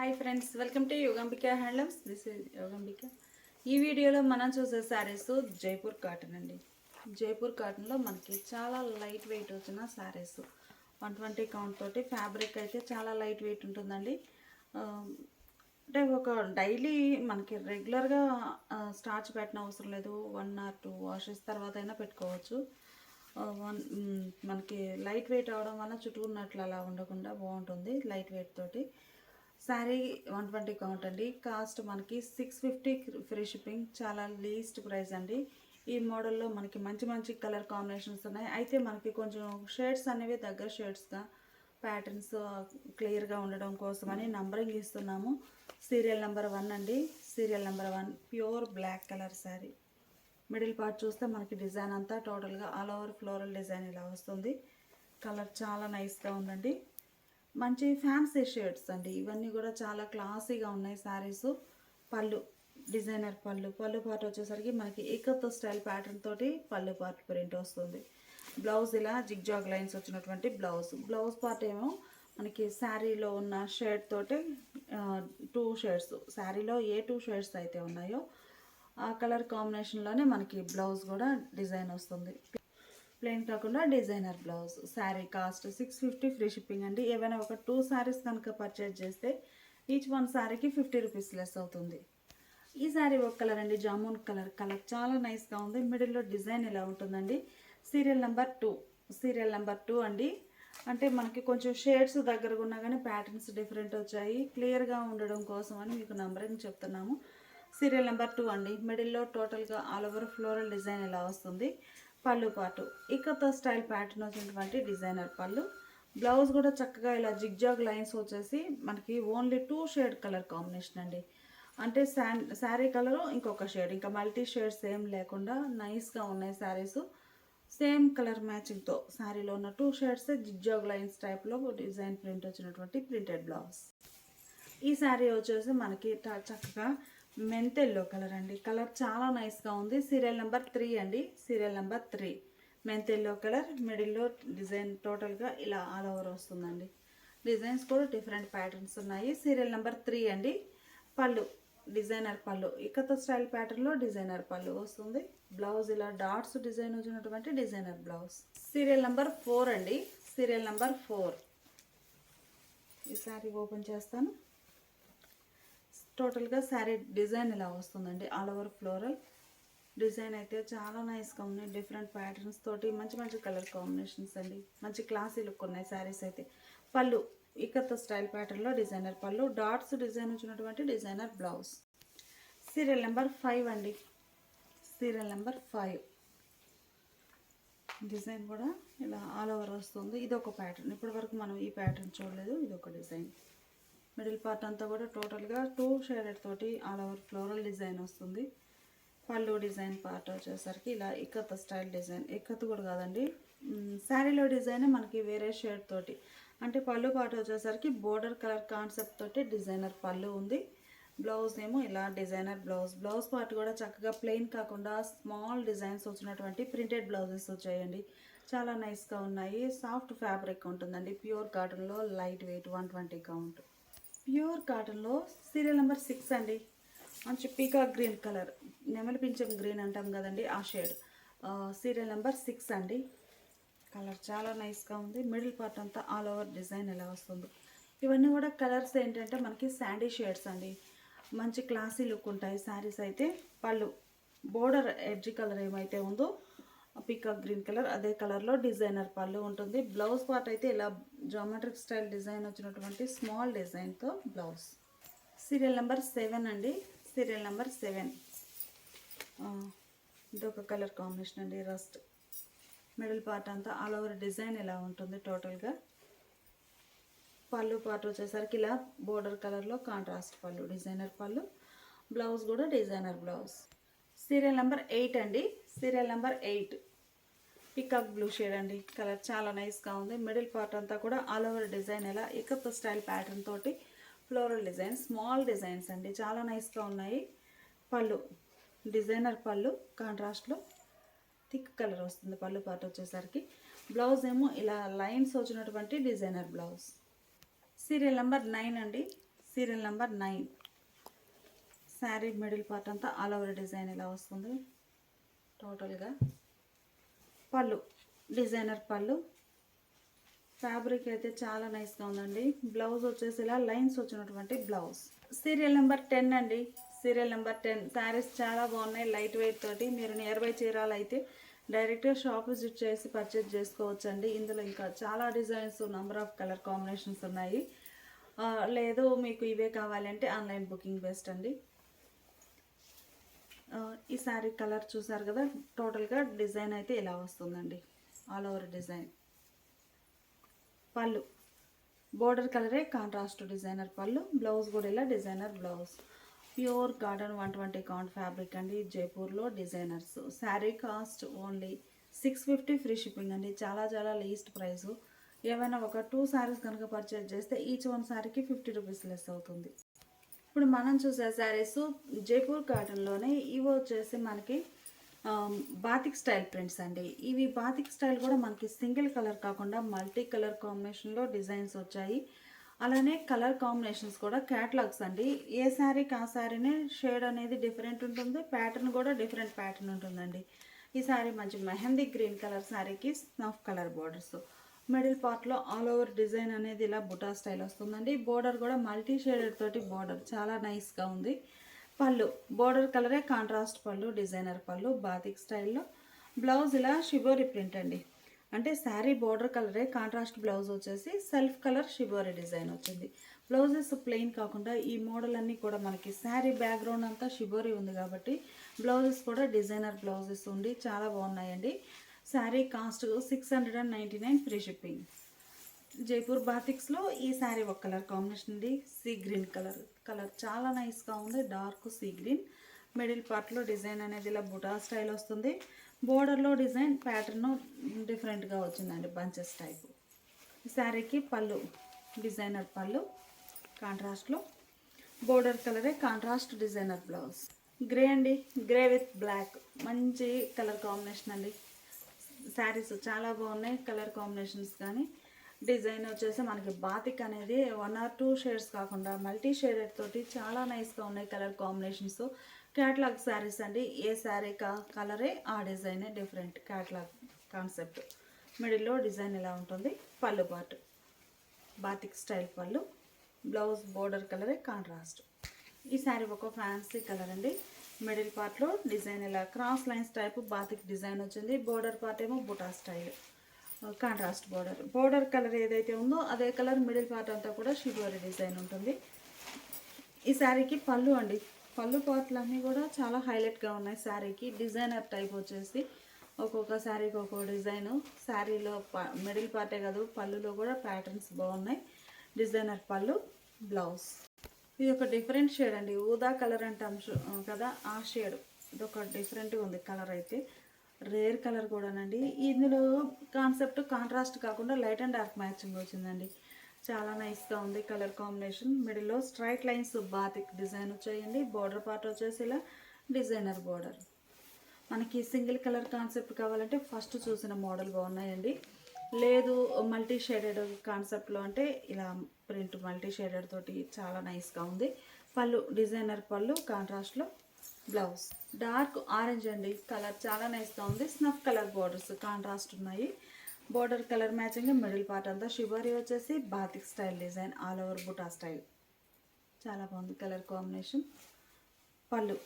Hi friends, welcome to Yogambika handlooms. This is Yogambika. ఈ వీడియోలో మనం చూసే శారీస్ జైపూర్ కాటన్ అండి. జైపూర్ కాటన్లో మనకి చాలా లైట్ వెయిట్ వచ్చిన శారీస్ 120 కౌంట్ తోటి. ఫ్యాబ్రిక్ అయితే చాలా లైట్ వెయిట్ ఉంటుందండి. అంటే ఒక డైలీ మనకి రెగ్యులర్గా స్టార్చ్ పెట్టిన అవసరం లేదు. 1 or 2 వాషెస్ తర్వాత అయినా పెట్టుకోవచ్చు. మనకి లైట్ వెయిట్ అవడం వల్ల చుట్టుకున్నట్లు అలా ఉండకుండా బాగుంటుంది లైట్ వెయిట్ తోటి. శారీ 120 కౌంట్ అండి. కాస్ట్ మనకి 650 ఫ్రీ షిప్పింగ్. చాలా లీస్ట్ ప్రైస్ అండి. ఈ మోడల్లో మనకి మంచి మంచి కలర్ కాంబినేషన్స్ ఉన్నాయి. అయితే మనకి కొంచెం షేడ్స్ అనేవి దగ్గర షేడ్స్గా ప్యాటర్న్స్ క్లియర్గా ఉండడం కోసమని నంబరింగ్ ఇస్తున్నాము. సీరియల్ నెంబర్ 1 అండి. Serial number 1 pure black colour sari. Middle part చూస్తే మనకి డిజైన్ అంతా టోటల్గా ఆల్ ఓవర్ ఫ్లోరల్ డిజైన్ ఇలా వస్తుంది. కలర్ చాలా నైస్గా ఉందండి. మంచి ఫ్యాన్సీ షేడ్స్ అండి. ఇవన్నీ కూడా చాలా క్లాసీగా ఉన్నాయి శారీస్. పళ్ళు డిజైనర్ పళ్ళు పార్ట్ వచ్చేసరికి మనకి ఏకత్వ స్టైల్ ప్యాటర్న్ తోటి పళ్ళు పార్ట్ ప్రింట్ వస్తుంది. బ్లౌజ్ ఇలా జిగ్జాగ్ లైన్స్ వచ్చినటువంటి బ్లౌజ్ పార్ట్ ఏమో మనకి శారీలో ఉన్న షేడ్ తోటి 2 షేడ్స్, శారీలో ఏ 2 షేడ్స్ అయితే ఉన్నాయో ఆ కలర్ కాంబినేషన్లోనే మనకి బ్లౌజ్ కూడా డిజైన్ వస్తుంది. ప్లెయిన్ కాకుండా designer blouse. Sari cost 650 free shipping అండి. ఏవైనా ఒక 2 శారీస్ కనుక పర్చేజ్ చేస్తే ఈచ్ 1 శారీకి 50 రూపీస్ లెస్ అవుతుంది. ఈ శారీ ఒక కలర్ అండి, జామున్ కలర్ చాలా నైస్గా ఉంది. మిడిల్లో డిజైన్ ఇలా ఉంటుందండి. సీరియల్ నెంబర్ 2 అండి. అంటే మనకి కొంచెం షేడ్స్ దగ్గరగా ఉన్నా కానీ ప్యాటర్న్స్ డిఫరెంట్ వచ్చాయి. క్లియర్గా ఉండడం కోసం అని మీకు నంబరింగ్ చెప్తున్నాము. సీరియల్ నెంబర్ 2 అండి. మిడిల్లో టోటల్గా ఆల్ ఓవర్ ఫ్లోరల్ డిజైన్ ఇలా వస్తుంది. పళ్ళు పాటు ఇకతో స్టైల్ ప్యాటర్న్ వచ్చినటువంటి డిజైనర్ పళ్ళు. బ్లౌజ్ కూడా చక్కగా ఇలా జిగ్జాగ్ లైన్స్ వచ్చేసి మనకి ఓన్లీ 2 షేడ్ కలర్ కాంబినేషన్ అండి. అంటే శారీ కలరు ఇంకొక షేడ్, ఇంకా మల్టీ షేడ్స్ ఏం లేకుండా నైస్గా ఉన్నాయి శారీస్. సేమ్ కలర్ మ్యాచింగ్తో శారీలో ఉన్న 2 షేడ్స్ జిగ్జాగ్ లైన్స్ టైప్లో డిజైన్ ప్రింట్ వచ్చినటువంటి ప్రింటెడ్ బ్లౌజ్. ఈ శారీ వచ్చేసి మనకి చక్కగా మెంతెల్లో కలర్ అండి. కలర్ చాలా నైస్గా ఉంది. సీరియల్ నెంబర్ 3 అండి. సీరియల్ నెంబర్ 3 మెంతెల్లో కలర్. మిడిల్లో డిజైన్ టోటల్గా ఇలా ఆల్ ఓవర్ వస్తుందండి. డిజైన్స్ కూడా డిఫరెంట్ ప్యాటర్న్స్ ఉన్నాయి. సీరియల్ నెంబర్ 3 అండి. పళ్ళు డిజైనర్ పళ్ళు, ఇకతో స్టైల్ ప్యాటర్న్లో డిజైనర్ పళ్ళు వస్తుంది. బ్లౌజ్ ఇలా డాట్స్ డిజైన్ వచ్చినటువంటి డిజైనర్ బ్లౌజ్. సీరియల్ నెంబర్ 4 అండి. Serial number 4. ఈ శారీ ఓపెన్ చేస్తాను. టోటల్గా శారీ డిజైన్ ఇలా వస్తుందండి. ఆల్ ఓవర్ ఫ్లోరల్ డిజైన్ అయితే చాలా నైస్గా ఉన్నాయి. డిఫరెంట్ ప్యాటర్న్స్ తోటి మంచి మంచి కలర్ కాంబినేషన్స్ అండి. మంచి క్లాసీ లుక్ ఉన్నాయి శారీస్ అయితే. పళ్ళు ఇకతో స్టైల్ ప్యాటర్న్లో డిజైనర్ పళ్ళు, డాట్స్ డిజైన్ వచ్చినటువంటి డిజైనర్ బ్లౌజ్. సీరియల్ నెంబర్ 5 అండి. సీరియల్ నెంబర్ 5 డిజైన్ కూడా ఇలా ఆల్ ఓవర్ వస్తుంది. ఇది ఒక ప్యాటర్న్. ఇప్పటి వరకు మనం ఈ ప్యాటర్న్ చూడలేదు. ఇది ఒక డిజైన్. మిడిల్ పార్ట్ అంతా కూడా టోటల్గా 2 షేడెడ్ తోటి ఆల్ ఓవర్ ఫ్లోరల్ డిజైన్ వస్తుంది. పళ్ళు డిజైన్ పార్ట్ వచ్చేసరికి ఇలా ఇక్కత్ స్టైల్ డిజైన్, ఇక్కత్ కూడా కాదండి, శారీలో డిజైన్ మనకి వేరే షేడ్ తోటి. అంటే పళ్ళు పార్ట్ వచ్చేసరికి బోర్డర్ కలర్ కాన్సెప్ట్ తోటి డిజైనర్ పళ్ళు ఉంది. బ్లౌజ్ ఏమో ఇలా డిజైనర్ బ్లౌజ్ పార్ట్ కూడా చక్కగా ప్లెయిన్ కాకుండా స్మాల్ డిజైన్స్ వచ్చినటువంటి ప్రింటెడ్ బ్లౌజెస్ వచ్చాయండి. చాలా నైస్గా ఉన్నాయి. సాఫ్ట్ ఫ్యాబ్రిక్ ఉంటుందండి. ప్యూర్ కాటన్లో లైట్ వెయిట్ 120 కౌంట్. ప్యూర్ కాటన్లో సీరియల్ నెంబర్ 6 అండి. మంచి పీకాక్ గ్రీన్ కలర్, నెమలి పింఛం గ్రీన్ అంటాం కదండి, ఆ షేడ్. సీరియల్ నెంబర్ 6 అండి. కలర్ చాలా నైస్గా ఉంది. మిడిల్ పార్ట్ అంతా ఆల్ ఓవర్ డిజైన్ ఎలా వస్తుంది. ఇవన్నీ కూడా కలర్స్ ఏంటంటే మనకి శాండీ షేడ్స్ అండి. మంచి క్లాసీ లుక్ ఉంటాయి శారీస్ అయితే. పళ్ళు బోర్డర్ ఎడ్జ్ కలర్ ఏమైతే ఉందో పీకాక్ గ్రీన్ కలర్, అదే కలర్లో డిజైనర్ పళ్ళు ఉంటుంది. బ్లౌజ్ పార్ట్ అయితే ఇలా జామెట్రిక్ స్టైల్ డిజైన్ వచ్చినటువంటి స్మాల్ డిజైన్తో బ్లౌజ్. సీరియల్ నెంబర్ 7 అండి. సీరియల్ నెంబర్ 7 ఇదొక కలర్ కాంబినేషన్ అండి, రస్ట్. మిడిల్ పార్ట్ అంతా ఆల్ ఓవర్ డిజైన్ ఇలా ఉంటుంది టోటల్గా. పళ్ళు పార్ట్ వచ్చేసరికి ఇలా బోర్డర్ కలర్లో కాంట్రాస్ట్ పళ్ళు, డిజైనర్ పళ్ళు. బ్లౌజ్ కూడా డిజైనర్ బ్లౌజ్. సీరియల్ నెంబర్ 8 అండి. Serial number 8 peacock blue shade అండి. కలర్ చాలా నైస్గా ఉంది. మిడిల్ పార్ట్ అంతా కూడా ఆల్ ఓవర్ డిజైన్ ఎలా ఇకప్ స్టైల్ ప్యాటర్న్ తోటి ఫ్లోరల్ డిజైన్, స్మాల్ డిజైన్స్ అండి, చాలా నైస్గా ఉన్నాయి. పళ్ళు డిజైనర్ పళ్ళు, కాంట్రాస్ట్లో థిక్ కలర్ వస్తుంది పళ్ళు పార్ట్ వచ్చేసరికి. బ్లౌజ్ ఏమో ఇలా లైన్స్ వచ్చినటువంటి డిజైనర్ బ్లౌజ్. సీరియల్ నెంబర్ 9 అండి. Serial number 9. Sari middle part అంతా ఆల్ ఓవర్ డిజైన్ ఇలా వస్తుంది టోటల్గా. పళ్ళు డిజైనర్ పళ్ళు. ఫ్యాబ్రిక్ అయితే చాలా నైస్గా ఉందండి. బ్లౌజ్ వచ్చేసి ఇలా లైన్స్ వచ్చినటువంటి బ్లౌజ్. సీరియల్ నెంబర్ 10 అండి. Serial number 10. శారీస్ చాలా బాగున్నాయి లైట్ వెయిట్ తోటి. మీరు నియర్ బై చీరాలు అయితే డైరెక్ట్గా షాప్ విజిట్ చేసి పర్చేజ్ చేసుకోవచ్చు అండి. ఇందులో ఇంకా చాలా designs, number of colour combinations ఉన్నాయి. లేదు మీకు ఇవే కావాలంటే ఆన్లైన్ బుకింగ్ బెస్ట్ అండి. ఈ శారీ కలర్ చూసారు కదా, టోటల్గా డిజైన్ అయితే ఇలా వస్తుందండి, ఆల్ ఓవర్ డిజైన్. పళ్ళు బోర్డర్ కలరే కాంట్రాస్ట్ డిజైనర్ పళ్ళు. బ్లౌజ్ కూడా ఇలా designer blouse. Pure cotton 120 count fabric అండి, జైపూర్లో designers. Sari cost only 650 free shipping అండి. చాలా చాలా లీస్ట్ ప్రైస్. ఏమైనా ఒక 2 శారీస్ కనుక పర్చేజ్ చేస్తే ఈచ్ వన్ శారీకి 50 రూపీస్ లెస్ అవుతుంది. ఇప్పుడు మనం చూసే శారీస్ జైపూర్ కాటన్లోనే. ఇవి వచ్చేసి మనకి బాతిక్ స్టైల్ ప్రింట్స్ అండి. ఇవి బాతిక్ స్టైల్ కూడా మనకి సింగిల్ కలర్ కాకుండా మల్టీ కలర్ కాంబినేషన్లో డిజైన్స్ వచ్చాయి. అలానే కలర్ కాంబినేషన్స్ కూడా క్యాటలాగ్స్ అండి. ఏ శారీకి ఆ శారీనే షేడ్ అనేది డిఫరెంట్ ఉంటుంది, ప్యాటర్న్ కూడా డిఫరెంట్ ప్యాటర్న్ ఉంటుందండి. ఈ శారీ మంచి మెహందీ గ్రీన్ కలర్ శారీకి స్నఫ్ కలర్ బోర్డర్స్. మిడిల్ పార్ట్లో ఆల్ ఓవర్ డిజైన్ అనేది ఇలా బుటా స్టైల్ వస్తుందండి. బోర్డర్ కూడా మల్టీ షేడెడ్ తోటి బోర్డర్ చాలా నైస్గా ఉంది. పళ్ళు బోర్డర్ కలరే కాంట్రాస్ట్ పళ్ళు, డిజైనర్ పళ్ళు బాతిక్ స్టైల్లో. బ్లౌజ్ ఇలా షిబోరి ప్రింట్ అండి. అంటే శారీ బోర్డర్ కలరే కాంట్రాస్ట్ బ్లౌజ్ వచ్చేసి సెల్ఫ్ కలర్ షిబోరి డిజైన్ వచ్చింది. బ్లౌజెస్ ప్లెయిన్ కాకుండా ఈ మోడల్ అన్నీ కూడా మనకి శారీ బ్యాక్గ్రౌండ్ అంతా షిబోరి ఉంది కాబట్టి బ్లౌజెస్ కూడా డిజైనర్ బ్లౌజెస్ ఉండి చాలా బాగున్నాయండి. Sari cost 699 free shipping. Jaipur బాతిక్స్లో ఈ శారీ ఒక కలర్ కాంబినేషన్ అండి, సీ గ్రీన్ కలర్ చాలా నైస్గా ఉంది, డార్క్ సీ గ్రీన్. మిడిల్ పార్ట్లో డిజైన్ అనేది ఇలా బుటా స్టైల్ వస్తుంది. బోర్డర్లో డిజైన్ ప్యాటర్న్ డిఫరెంట్గా వచ్చిందండి, బంచెస్ టైపు. ఈ శారీకి పళ్ళు డిజైనర్ పళ్ళు కాంట్రాస్ట్లో. బోర్డర్ కలరే కాంట్రాస్ట్ డిజైనర్ బ్లౌజ్. గ్రే అండి, గ్రే విత్ బ్లాక్ మంచి కలర్ కాంబినేషన్ అండి. శారీస్ చాలా బాగున్నాయి కలర్ కాంబినేషన్స్ కానీ. డిజైన్ వచ్చేసి మనకి బాతిక్ అనేది 1 or 2 షేడ్స్ కాకుండా మల్టీ షేడెడ్ తోటి చాలా నైస్గా ఉన్నాయి కలర్ కాంబినేషన్స్. క్యాటలాగ్ శారీస్ అండి. ఏ శారీ కలరే ఆ డిజైనే డిఫరెంట్ క్యాటలాగ్ కాన్సెప్ట్. మిడిల్లో డిజైన్ ఇలా ఉంటుంది. పళ్ళు పాటు batik style pallu. Blouse border కలరే కాంట్రాస్ట్. ఈ శారీ ఒక ఫ్యాన్సీ కలర్ అండి. మిడిల్ పార్ట్లో డిజైన్ ఇలా cross lines type batik design వచ్చింది. బోర్డర్ పార్ట్ ఏమో buta style contrast border. Border colour ఏదైతే ఉందో అదే కలర్ మిడిల్ పార్ట్ అంతా కూడా షిబోరి డిజైన్ ఉంటుంది. ఈ శారీకి పళ్ళు అండి. పళ్ళు పార్ట్లు అన్నీ కూడా చాలా హైలైట్గా ఉన్నాయి శారీకి. డిజైనర్ టైప్ వచ్చేసి ఒక్కొక్క శారీకి ఒక్కొక్క డిజైను. శారీలో మిడిల్ పార్టే కాదు పళ్ళులో కూడా ప్యాటర్న్స్ బాగున్నాయి. డిజైనర్ పళ్ళు. బ్లౌజ్ ఇది ఒక డిఫరెంట్ షేడ్ అండి, ఊదా కలర్ అంటాం కదా ఆ షేడ్. ఇది ఒక డిఫరెంట్గా ఉంది కలర్ అయితే, రేర్ కలర్ కూడానండి. ఇందులో కాన్సెప్ట్ కాంట్రాస్ట్ కాకుండా లైట్ అండ్ డార్క్ మ్యాచింగ్ వచ్చిందండి. చాలా నైస్గా ఉంది కలర్ కాంబినేషన్. మిడిల్లో స్ట్రైట్ లైన్స్ బాతిక్ డిజైన్ వచ్చాయండి. బోర్డర్ పార్ట్ వచ్చేసి ఇలా డిజైనర్ బోర్డర్. మనకి సింగిల్ కలర్ కాన్సెప్ట్ కావాలంటే ఫస్ట్ చూసిన మోడల్ బాగున్నాయండి. లేదు మల్టీ షేడెడ్ కాన్సెప్ట్లో అంటే ఇలా ప్రింట్ మల్టీ షేడెడ్ తోటి చాలా నైస్గా ఉంది. పళ్ళు డిజైనర్ పళ్ళు కాంట్రాస్ట్లో. బ్లౌజ్ డార్క్ ఆరెంజ్ అండి, కలర్ చాలా నైస్గా ఉంది. స్నఫ్ కలర్ బోర్డర్స్ కాంట్రాస్ట్ ఉన్నాయి. Border colour matching. Middle part అంతా షిబోరి వచ్చేసి batik style design, all over buta style చాలా బాగుంది కలర్ కాంబినేషన్. పళ్ళు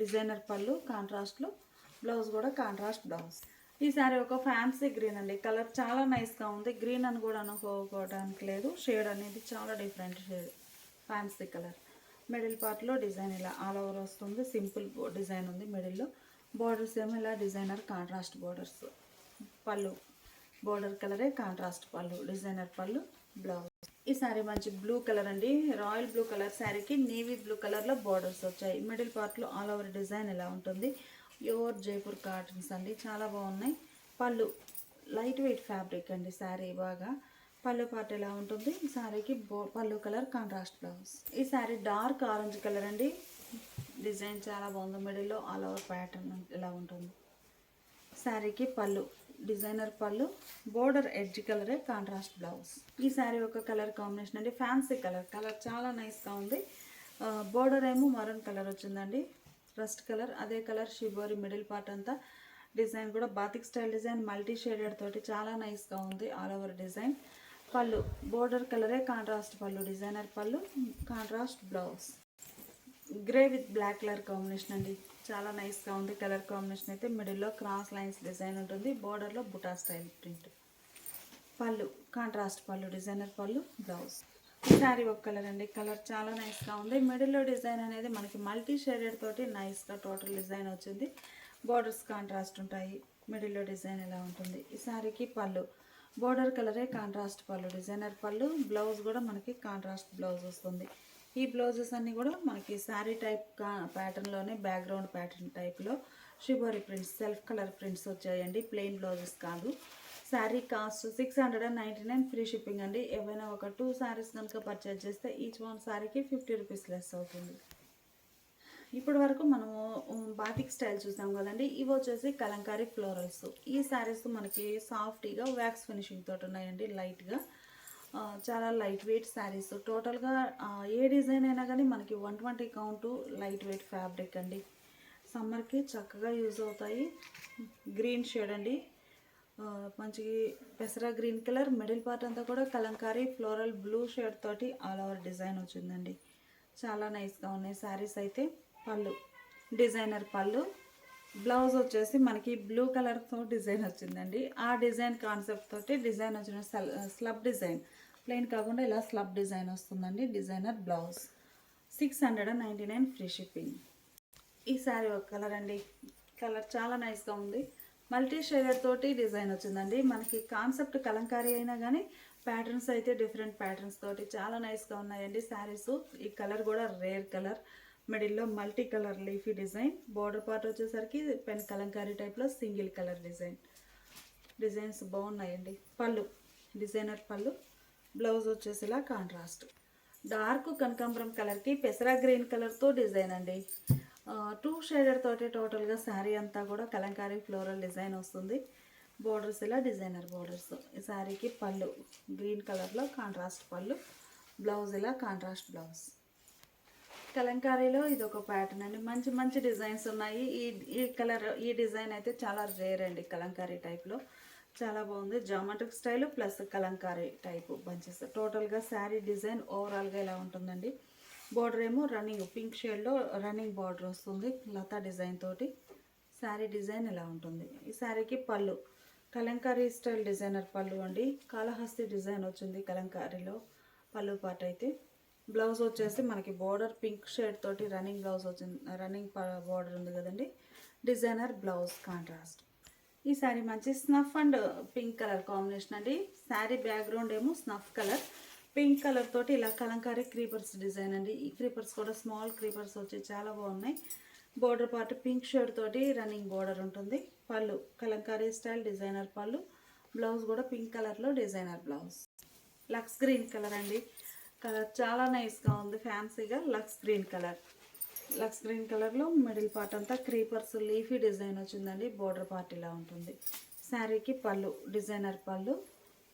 డిజైనర్ పళ్ళు కాంట్రాస్ట్లో. బ్లౌజ్ కూడా కాంట్రాస్ట్ బ్లౌజ్. ఈ సారీ ఒక ఫ్యాన్సీ గ్రీన్ అండి, కలర్ చాలా నైస్గా ఉంది. గ్రీన్ అని కూడా అనుకోవడానికి లేదు, షేడ్ అనేది చాలా different shade, fancy colour. Middle పార్ట్లో డిజైన్ ఇలా ఆల్ ఓవర్ వస్తుంది. సింపుల్ డిజైన్ ఉంది మిడిల్లో. బోర్డర్స్ ఏమో ఇలా డిజైనర్ కాంట్రాస్ట్ బోర్డర్స్. పళ్ళు బోర్డర్ కలరే కాంట్రాస్ట్ పళ్ళు, డిజైనర్ పళ్ళు. బ్లౌజ్ ఈ శారీ మంచి బ్లూ కలర్ అండి, రాయల్ బ్లూ కలర్ శారీకి నేవీ బ్లూ కలర్లో బోర్డర్స్ వచ్చాయి. మిడిల్ పార్ట్లో ఆల్ ఓవర్ డిజైన్ ఇలా ఉంటుంది. ప్యూర్ జైపూర్ కాటన్స్ అండి, చాలా బాగున్నాయి. పళ్ళు లైట్ వెయిట్ ఫ్యాబ్రిక్ అండి శారీ బాగా. పళ్ళు పార్ట్ ఇలా ఉంటుంది. ఈ శారీకి పళ్ళు కలర్ కాంట్రాస్ట్ బ్లౌజ్. ఈ శారీ డార్క్ ఆరెంజ్ కలర్ అండి, డిజైన్ చాలా బాగుంది. మిడిల్లో ఆల్ ఓవర్ ప్యాటర్న్ ఇలా ఉంటుంది. శారీకి పళ్ళు డిజైనర్ పళ్ళు, బోర్డర్ ఎడ్జ్ కలరే కాంట్రాస్ట్ బ్లౌజ్. ఈ శారీ ఒక కలర్ కాంబినేషన్ అండి, ఫ్యాన్సీ కలర్ చాలా నైస్గా ఉంది. బోర్డర్ ఏమో మరూన్ కలర్ వచ్చిందండి, రస్ట్ కలర్. అదే కలర్ షిబోరి మిడిల్ పార్ట్ అంతా డిజైన్ కూడా batik style design multi shaded తోటి చాలా నైస్గా ఉంది. All over design. పళ్ళు బోర్డర్ కలరే contrast pallu, designer pallu, contrast blouse. Grey with black colour combination అండి, చాలా నైస్గా ఉంది. కలర్ కాంబినేషన్ అయితే మిడిల్లో క్రాస్ లైన్స్ డిజైన్ ఉంటుంది, బోర్డర్లో బుటా స్టైల్ ప్రింట్. పళ్ళు కాంట్రాస్ట్ పళ్ళు, డిజైనర్ పళ్ళు, బ్లౌజ్. ఈ శారీ ఒక కలర్ అండి, కలర్ చాలా నైస్గా ఉంది. మిడిల్లో డిజైన్ అనేది మనకి మల్టీ షేడెడ్ తోటి నైస్గా టోటల్ డిజైన్ వచ్చింది. బోర్డర్స్ కాంట్రాస్ట్ ఉంటాయి, మిడిల్లో డిజైన్ ఎలా ఉంటుంది. ఈ శారీకి పళ్ళు బోర్డర్ కలరే కాంట్రాస్ట్ పళ్ళు, డిజైనర్ పళ్ళు, బ్లౌజ్ కూడా మనకి కాంట్రాస్ట్ బ్లౌజ్ వస్తుంది. ఈ బ్లౌజెస్ అన్నీ కూడా మనకి శారీ టైప్ ప్యాటర్న్లోనే బ్యాక్గ్రౌండ్ ప్యాటర్న్ టైప్లో shibori prints, self colour prints వచ్చాయండి, ప్లెయిన్ బ్లౌజెస్ కాదు. శారీ కాస్ట్ 699, ఫ్రీ షిప్పింగ్ అండి. ఏవైనా ఒక 2 శారీస్ కనుక పర్చేజ్ చేస్తే ఈచ్ వన్ శారీకి 50 రూపీస్ లెస్ అవుతుంది. ఇప్పటి వరకు మనము బాతిక్ స్టైల్ చూసాం కదండి, ఇవి వచ్చేసి కలంకారీ ఫ్లోరల్స్. ఈ శారీస్ మనకి సాఫ్టీగా వ్యాక్స్ ఫినిషింగ్ తోటి ఉన్నాయండి, లైట్గా. చాలా లైట్ వెయిట్ శారీస్. టోటల్గా ఏ డిజైన్ అయినా కానీ మనకి 120 కౌంటు, లైట్ వెయిట్ ఫ్యాబ్రిక్ అండి. సమ్మర్కి చక్కగా యూజ్ అవుతాయి. గ్రీన్ షేడ్ అండి, మంచి పెసరా గ్రీన్ కలర్. మిడిల్ పార్ట్ అంతా కూడా కలంకారీ ఫ్లోరల్ బ్లూ షేడ్ తోటి ఆల్ ఓవర్ డిజైన్ వచ్చిందండి, చాలా నైస్గా ఉన్నాయి శారీస్ అయితే. పళ్ళు డిజైనర్ పళ్ళు, బ్లౌజ్ వచ్చేసి మనకి బ్లూ కలర్తో డిజైన్ వచ్చిందండి. ఆ డిజైన్ కాన్సెప్ట్ తోటి డిజైన్ వచ్చిన స్లబ్ డిజైన్, ప్లెయిన్ కాకుండా ఇలా స్లబ్ డిజైన్ వస్తుందండి. Designer blouse 699, free shipping. ఈ శారీ ఒక కలర్ అండి, కలర్ చాలా నైస్గా ఉంది. మల్టీ షేడెడ్ తోటి డిజైన్ వచ్చిందండి. మనకి కాన్సెప్ట్ కలంకారీ అయినా కానీ ప్యాటర్న్స్ అయితే డిఫరెంట్ ప్యాటర్న్స్ తోటి చాలా నైస్గా ఉన్నాయండి శారీస్. ఈ కలర్ కూడా రేర్ కలర్, మిడిల్లో multi colour leafy design. Border part వచ్చేసరికి పెన్ కలంకారీ టైప్లో సింగిల్ కలర్ డిజైన్. డిజైన్స్ బాగున్నాయండి. పళ్ళు డిజైనర్ పళ్ళు, బ్లౌజ్ వచ్చేసి ఇలా కాంట్రాస్ట్. డార్క్ కనకాంబరం కలర్కి పెసరా గ్రీన్ కలర్తో డిజైన్ అండి. 2 షేడెడ్ తోటి టోటల్గా శారీ అంతా కూడా కలంకారీ ఫ్లోరల్ డిజైన్ వస్తుంది. బోర్డర్స్ ఇలా డిజైనర్ బోర్డర్స్. ఈ శారీకి పళ్ళు గ్రీన్ కలర్లో కాంట్రాస్ట్ పళ్ళు, బ్లౌజ్ ఇలా కాంట్రాస్ట్ బ్లౌజ్. కలంకారీలో ఇది ఒక ప్యాటర్న్ అండి, మంచి మంచి డిజైన్స్ ఉన్నాయి. ఈ కలర్ ఈ డిజైన్ అయితే చాలా రేర్ అండి, కలంకారీ టైప్లో చాలా బాగుంది. Geometric style plus Kalamkari type bunches. టోటల్గా శారీ డిజైన్ ఓవరాల్గా ఇలా ఉంటుందండి. బోర్డర్ ఏమో రన్నింగ్ పింక్ షేడ్లో రన్నింగ్ బార్డర్ వస్తుంది, లతా డిజైన్ తోటి. శారీ డిజైన్ ఇలా ఉంటుంది. ఈ శారీకి పళ్ళు కలంకారీ స్టైల్ డిజైనర్ పళ్ళు అండి, కాళహస్తి డిజైన్ వచ్చింది కలంకారీలో పళ్ళు పార్ట్ అయితే. బ్లౌజ్ వచ్చేసి మనకి బోర్డర్ పింక్ షేడ్ తోటి రన్నింగ్ బ్లౌజ్ వచ్చింది, రన్నింగ్ బోర్డర్ ఉంది కదండి, డిజైనర్ బ్లౌజ్ కాంట్రాస్ట్. ఈ శారీ మంచి snuff and pink colour combination అండి. శారీ బ్యాక్గ్రౌండ్ ఏమో స్నఫ్ కలర్, పింక్ కలర్ తోటి ఇలా కలంకారీ క్రీపర్స్ డిజైన్ అండి. ఈ క్రీపర్స్ కూడా స్మాల్ క్రీపర్స్ వచ్చి చాలా బాగున్నాయి. బోర్డర్ పార్ట్ పింక్ షేడ్ తోటి రన్నింగ్ బోర్డర్ ఉంటుంది. పళ్ళు కలంకారీ స్టైల్ డిజైనర్ పళ్ళు, బ్లౌజ్ కూడా పింక్ కలర్లో designer blouse. Lux green colour అండి, కలర్ చాలా నైస్గా ఉంది, ఫ్యాన్సీగా lux green colour. Lux green కలర్లో మిడిల్ పార్ట్ అంతా క్రీపర్స్ లీఫీ డిజైన్ వచ్చిందండి. బోర్డర్ పార్ట్ ఇలా ఉంటుంది. శారీకి పళ్ళు డిజైనర్ పళ్ళు,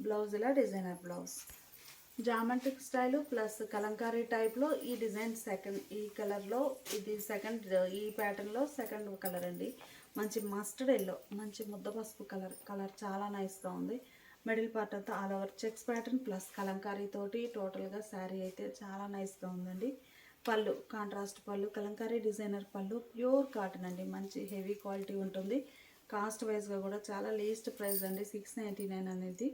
బ్లౌజ్ ఇలా designer blouse. Geometric style plus Kalamkari టైప్లో ఈ డిజైన్ సెకండ్, ఈ కలర్లో ఇది సెకండ్, ఈ ప్యాటర్న్లో సెకండ్ కలర్ అండి. మంచి మస్టర్డ్ ఎల్లో, మంచి ముద్ద పసుపు కలర్ చాలా నైస్గా ఉంది. మిడిల్ పార్ట్ అంతా all over checks pattern plus Kalamkari తోటి టోటల్గా శారీ అయితే చాలా నైస్గా ఉందండి. పళ్ళు కాంట్రాస్ట్ పళ్ళు, కలంకారీ డిజైనర్ పళ్ళు, ప్యూర్ కాటన్ అండి, మంచి హెవీ క్వాలిటీ ఉంటుంది. కాస్ట్ వైజ్గా కూడా చాలా లీస్ట్ ప్రైస్ అండి, 699 అనేది.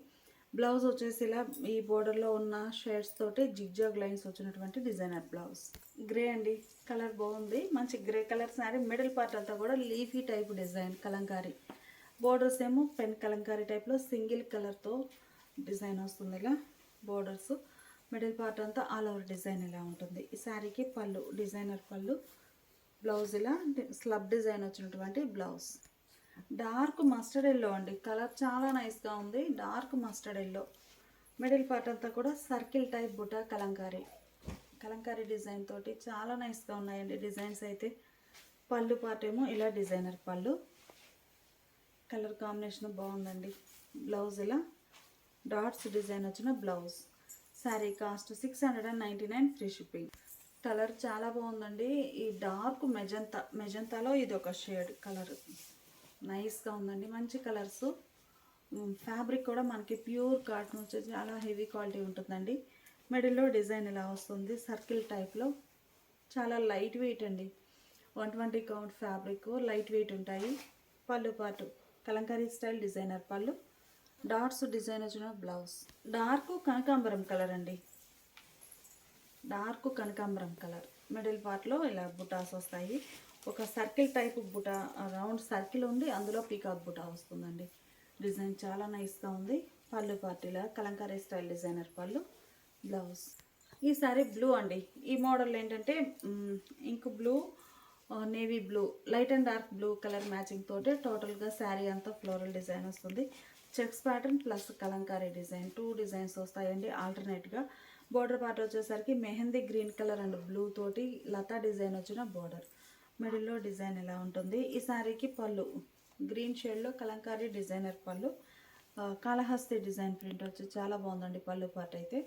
బ్లౌజ్ వచ్చేసి ఇలా ఈ బోర్డర్లో ఉన్న షేడ్స్ తోటి జిగ్జాగ్ లైన్స్ వచ్చినటువంటి డిజైనర్ బ్లౌజ్. గ్రే అండి, కలర్ బాగుంది, మంచి grey colour sari. Middle part అంతా కూడా leafy type design Kalamkari. Borders ఏమో పెన్ కలంకారీ టైప్లో సింగిల్ కలర్తో డిజైన్ వస్తుంది ఇలా బోర్డర్స్. మిడిల్ పార్ట్ అంతా ఆల్ ఓవర్ డిజైన్ ఇలా ఉంటుంది. ఈ శారీకి పళ్ళు డిజైనర్ పళ్ళు, బ్లౌజ్ ఇలా స్లబ్ డిజైన్ వచ్చినటువంటి బ్లౌజ్. డార్క్ మస్టర్డ్ ఎల్లో అండి, కలర్ చాలా నైస్గా ఉంది. Dark mustard yellow. Middle part అంతా కూడా circle type buta Kalamkari design తోటి చాలా నైస్గా ఉన్నాయండి డిజైన్స్ అయితే. పళ్ళు పార్ట్ ఏమో ఇలా డిజైనర్ పళ్ళు, కలర్ కాంబినేషన్ బాగుందండి. బ్లౌజ్ ఇలా డాట్స్ డిజైన్ వచ్చిన blouse. Sari cost 699 free shipping. Colour చాలా బాగుందండి. ఈ డార్క్ మెజంతాలో ఇది ఒక షేడ్ కలర్ నైస్గా ఉందండి. మంచి కలర్స్. ఫ్యాబ్రిక్ కూడా మనకి ప్యూర్ కాటన్ వచ్చి చాలా హెవీ క్వాలిటీ ఉంటుందండి. మిడిల్లో డిజైన్ ఇలా వస్తుంది సర్కిల్ టైప్లో. చాలా లైట్ వెయిట్ అండి. 120 కౌంట్ ఫ్యాబ్రిక్, లైట్ వెయిట్ ఉంటాయి. పళ్ళు పాటు కలంకారీ స్టైల్ డిజైనర్ పళ్ళు, డాట్స్ డిజైన్ వచ్చిన బ్లౌజ్. డార్క్ కనకాంబరం కలర్ అండి. డార్క్ కనకాంబరం కలర్. మిడిల్ పార్ట్లో ఇలా బుటాస్ వస్తాయి. ఒక సర్కిల్ టైప్ బుటా, రౌండ్ సర్కిల్ ఉంది, అందులో పీకాక్ బుటా వస్తుందండి. డిజైన్ చాలా నైస్గా ఉంది. పళ్ళు పార్టీలా కలంకారీ స్టైల్ డిజైనర్ పళ్ళు, బ్లౌజ్. ఈ సారీ బ్లూ అండి. ఈ మోడల్ ఏంటంటే ink blue, navy blue, light and dark blue colour matching తోటి టోటల్గా శారీ అంతా ఫ్లోరల్ డిజైన్ వస్తుంది. Checks pattern plus kalamkari design 2 designs వస్తాయండి ఆల్టర్నేట్గా. బోర్డర్ పార్ట్ వచ్చేసరికి mehndi green colour and blue తోటి లతా డిజైన్ వచ్చిన బోర్డర్. మిడిల్లో డిజైన్ ఇలా ఉంటుంది. ఈ శారీకి పళ్ళు గ్రీన్ షేడ్లో కలంకారీ డిజైనర్ పళ్ళు, కాళహస్తి డిజైన్ ప్రింట్ వచ్చి చాలా బాగుందండి పళ్ళు పార్ట్ అయితే.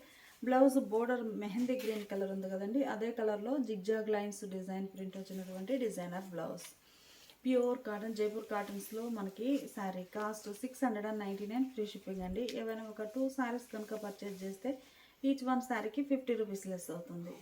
Blouse border mehndi green colour ఉంది కదండి, అదే కలర్లో జిగ్జాగ్ లైన్స్ డిజైన్ ప్రింట్ వచ్చినటువంటి designer blouse. Pure cotton, Jaipur కాటన్స్లో మనకి శారీ కాస్ట్ 699 ఫ్రీ షిప్పింగ్ అండి. ఏవైనా ఒక 2 శారీస్ కనుక పర్చేజ్ చేస్తే ఈచ్ వన్ శారీకి 50 రూపీస్ లెస్ అవుతుంది.